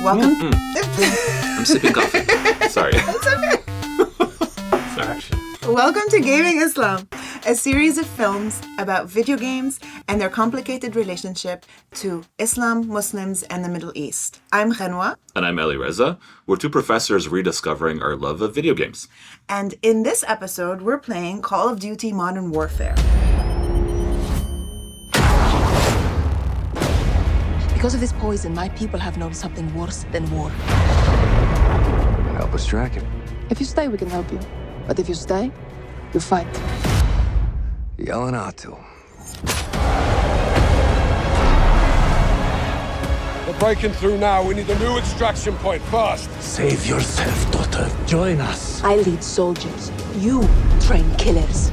Welcome. I'm sipping coffee. Sorry. It's okay. Sorry. Welcome to Gaming Islam, a series of films about video games and their complicated relationship to Islam, Muslims, and the Middle East. I'm Ghenwa. And I'm Alireza. We're two professors rediscovering our love of video games. And in this episode, we're playing Call of Duty Modern Warfare. Because of this poison, my people have known something worse than war. Help us track it. If you stay, we can help you. But if you stay, you fight. Yelling out to him. We're breaking through now. We need a new extraction point fast. Save yourself, daughter. Join us. I lead soldiers. You train killers.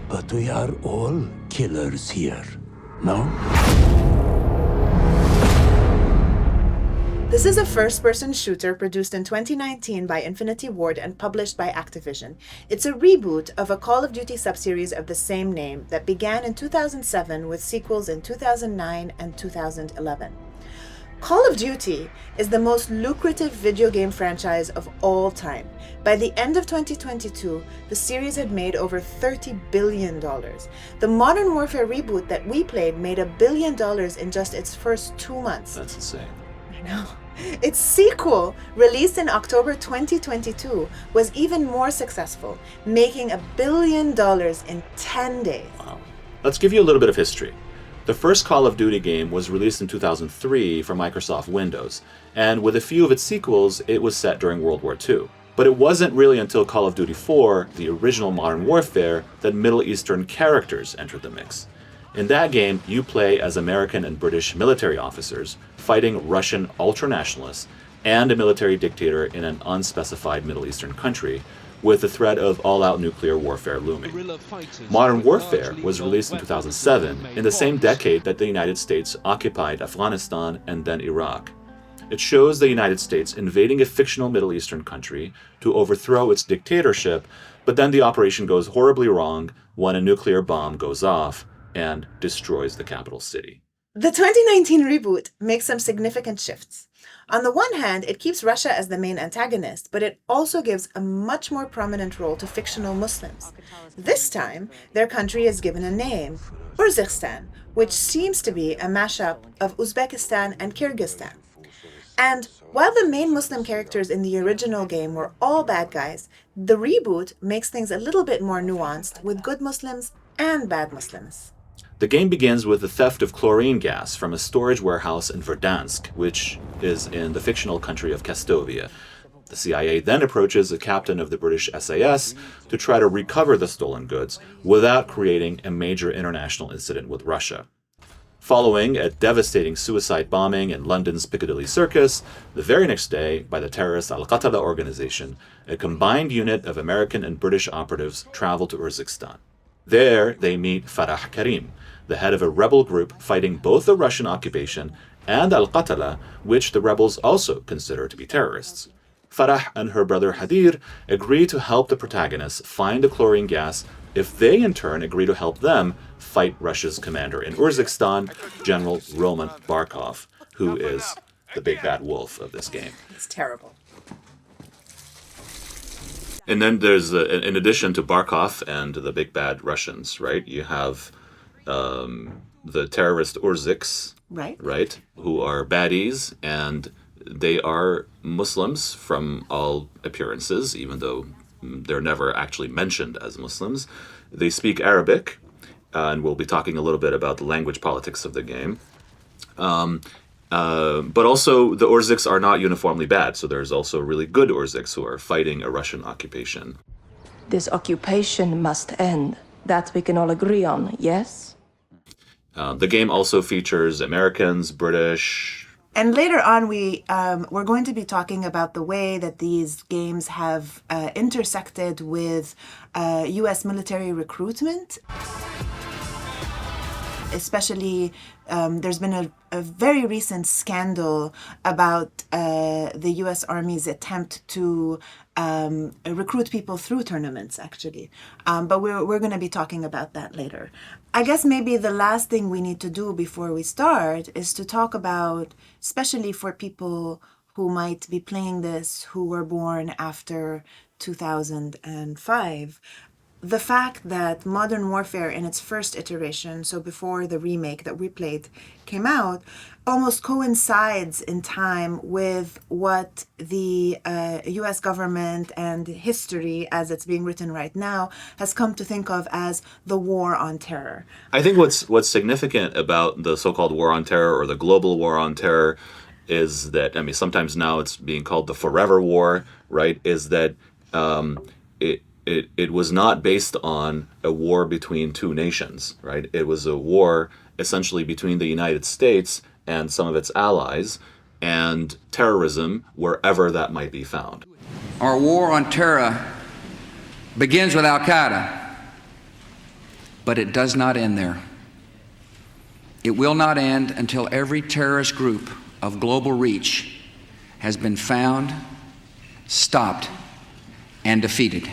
But we are all killers here, no? This is a first-person shooter produced in 2019 by Infinity Ward and published by Activision. It's a reboot of a Call of Duty subseries of the same name that began in 2007 with sequels in 2009 and 2011. Call of Duty is the most lucrative video game franchise of all time. By the end of 2022, the series had made over $30 billion. The Modern Warfare reboot that we played made $1 billion in just its first 2 months. That's insane. I know. Its sequel, released in October 2022, was even more successful, making $1 billion in 10 days. Wow. Let's give you a little bit of history. The first Call of Duty game was released in 2003 for Microsoft Windows, and with a few of its sequels, it was set during World War II. But it wasn't really until Call of Duty 4, the original Modern Warfare, that Middle Eastern characters entered the mix. In that game, you play as American and British military officers fighting Russian ultranationalists and a military dictator in an unspecified Middle Eastern country, with the threat of all-out nuclear warfare looming. Modern Warfare was released in 2007, in the same decade that the United States occupied Afghanistan and then Iraq. It shows the United States invading a fictional Middle Eastern country to overthrow its dictatorship, but then the operation goes horribly wrong when a nuclear bomb goes off and destroys the capital city. The 2019 reboot makes some significant shifts. On the one hand, it keeps Russia as the main antagonist, but it also gives a much more prominent role to fictional Muslims. This time, their country is given a name, Urzikstan, which seems to be a mashup of Uzbekistan and Kyrgyzstan. And while the main Muslim characters in the original game were all bad guys, the reboot makes things a little bit more nuanced with good Muslims and bad Muslims. The game begins with the theft of chlorine gas from a storage warehouse in Verdansk, which is in the fictional country of Kastovia. The CIA then approaches the captain of the British SAS to try to recover the stolen goods without creating a major international incident with Russia. Following a devastating suicide bombing in London's Piccadilly Circus, the very next day, by the terrorist Al-Qaeda organization, a combined unit of American and British operatives travel to Urzikstan. There, they meet Farah Karim, the head of a rebel group fighting both the Russian occupation and Al-Qatala, which the rebels also consider to be terrorists. Farah and her brother Hadir agree to help the protagonists find the chlorine gas if they in turn agree to help them fight Russia's commander in Urzikstan, General Roman Barkov, who is the big bad wolf of this game. It's terrible. And then there's, in addition to Barkov and the big bad Russians, right, you have the terrorist Urziks, right, who are baddies, and they are Muslims from all appearances, even though they're never actually mentioned as Muslims. They speak Arabic, and we'll be talking a little bit about the language politics of the game. But also, the Urziks are not uniformly bad, so there's also really good Urziks who are fighting a Russian occupation. This occupation must end. That we can all agree on, yes? The game also features Americans, British. And later on, we're going to be talking about the way that these games have intersected with U.S. military recruitment. Especially, there's been a very recent scandal about the U.S. Army's attempt to recruit people through tournaments, actually. But we're going to be talking about that later. I guess maybe the last thing we need to do before we start is to talk about, especially for people who might be playing this who were born after 2005, the fact that Modern Warfare in its first iteration, so before the remake that we played came out, almost coincides in time with what the US government and history, as it's being written right now, has come to think of as the war on terror. I think what's significant about the so-called war on terror or the global war on terror is that, I mean, sometimes now it's being called the forever war, right, is that it was not based on a war between two nations, right? It was a war essentially between the United States and some of its allies and terrorism wherever that might be found. Our war on terror begins with Al-Qaeda, but it does not end there. It will not end until every terrorist group of global reach has been found, stopped, and defeated.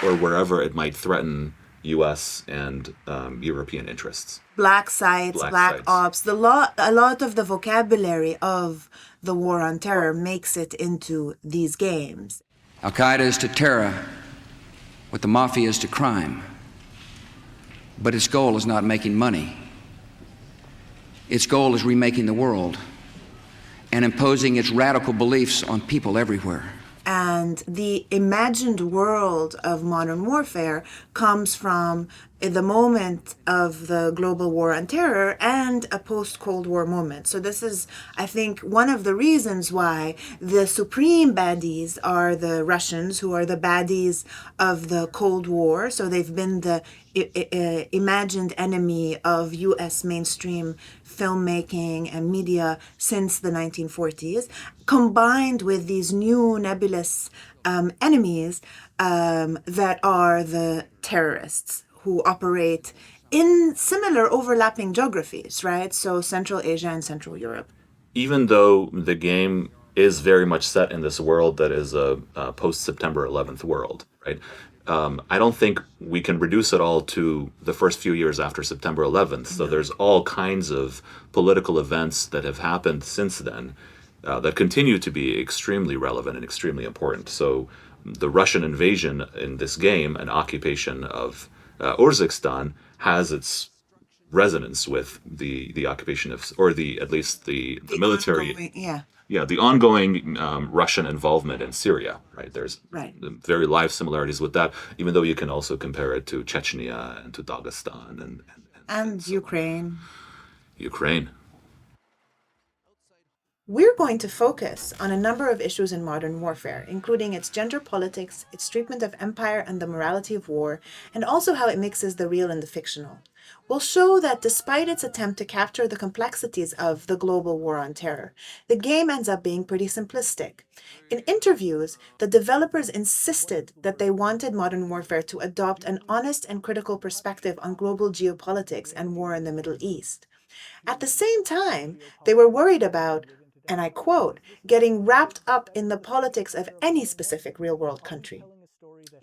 Or wherever it might threaten U.S. and European interests. Black sites, black ops. A lot of the vocabulary of the war on terror makes it into these games. Al-Qaeda is to terror what the mafia is to crime. But its goal is not making money. Its goal is remaking the world and imposing its radical beliefs on people everywhere. And the imagined world of Modern Warfare comes from the moment of the global war on terror and a post-Cold War moment. So this is, I think, one of the reasons why the supreme baddies are the Russians, who are the baddies of the Cold War. So they've been the imagined enemy of U.S. mainstream filmmaking and media since the 1940s, combined with these new nebulous enemies that are the terrorists who operate in similar overlapping geographies, right? So Central Asia and Central Europe. Even though the game is very much set in this world that is a post-September 11th world, right? I don't think we can reduce it all to the first few years after September 11th. So there's all kinds of political events that have happened since then that continue to be extremely relevant and extremely important. So the Russian invasion in this game, an occupation of Urzikstan, has its resonance with the occupation of, or at least the military. The ongoing Russian involvement in Syria, right? There's very live similarities with that, even though you can also compare it to Chechnya and to Dagestan and Ukraine. Ukraine. We're going to focus on a number of issues in modern warfare, including its gender politics, its treatment of empire and the morality of war, and also how it mixes the real and the fictional. We'll show that despite its attempt to capture the complexities of the global war on terror, the game ends up being pretty simplistic. In interviews, the developers insisted that they wanted Modern Warfare to adopt an honest and critical perspective on global geopolitics and war in the Middle East. At the same time, they were worried about, and I quote, getting wrapped up in the politics of any specific real-world country.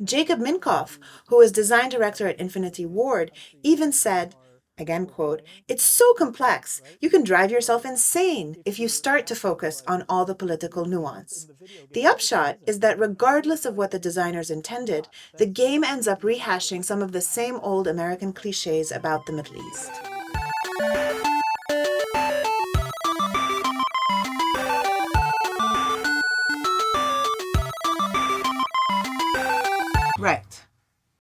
Jacob Minkoff, who is design director at Infinity Ward, even said, again quote, "It's so complex, you can drive yourself insane if you start to focus on all the political nuance." The upshot is that regardless of what the designers intended, the game ends up rehashing some of the same old American clichés about the Middle East. Right.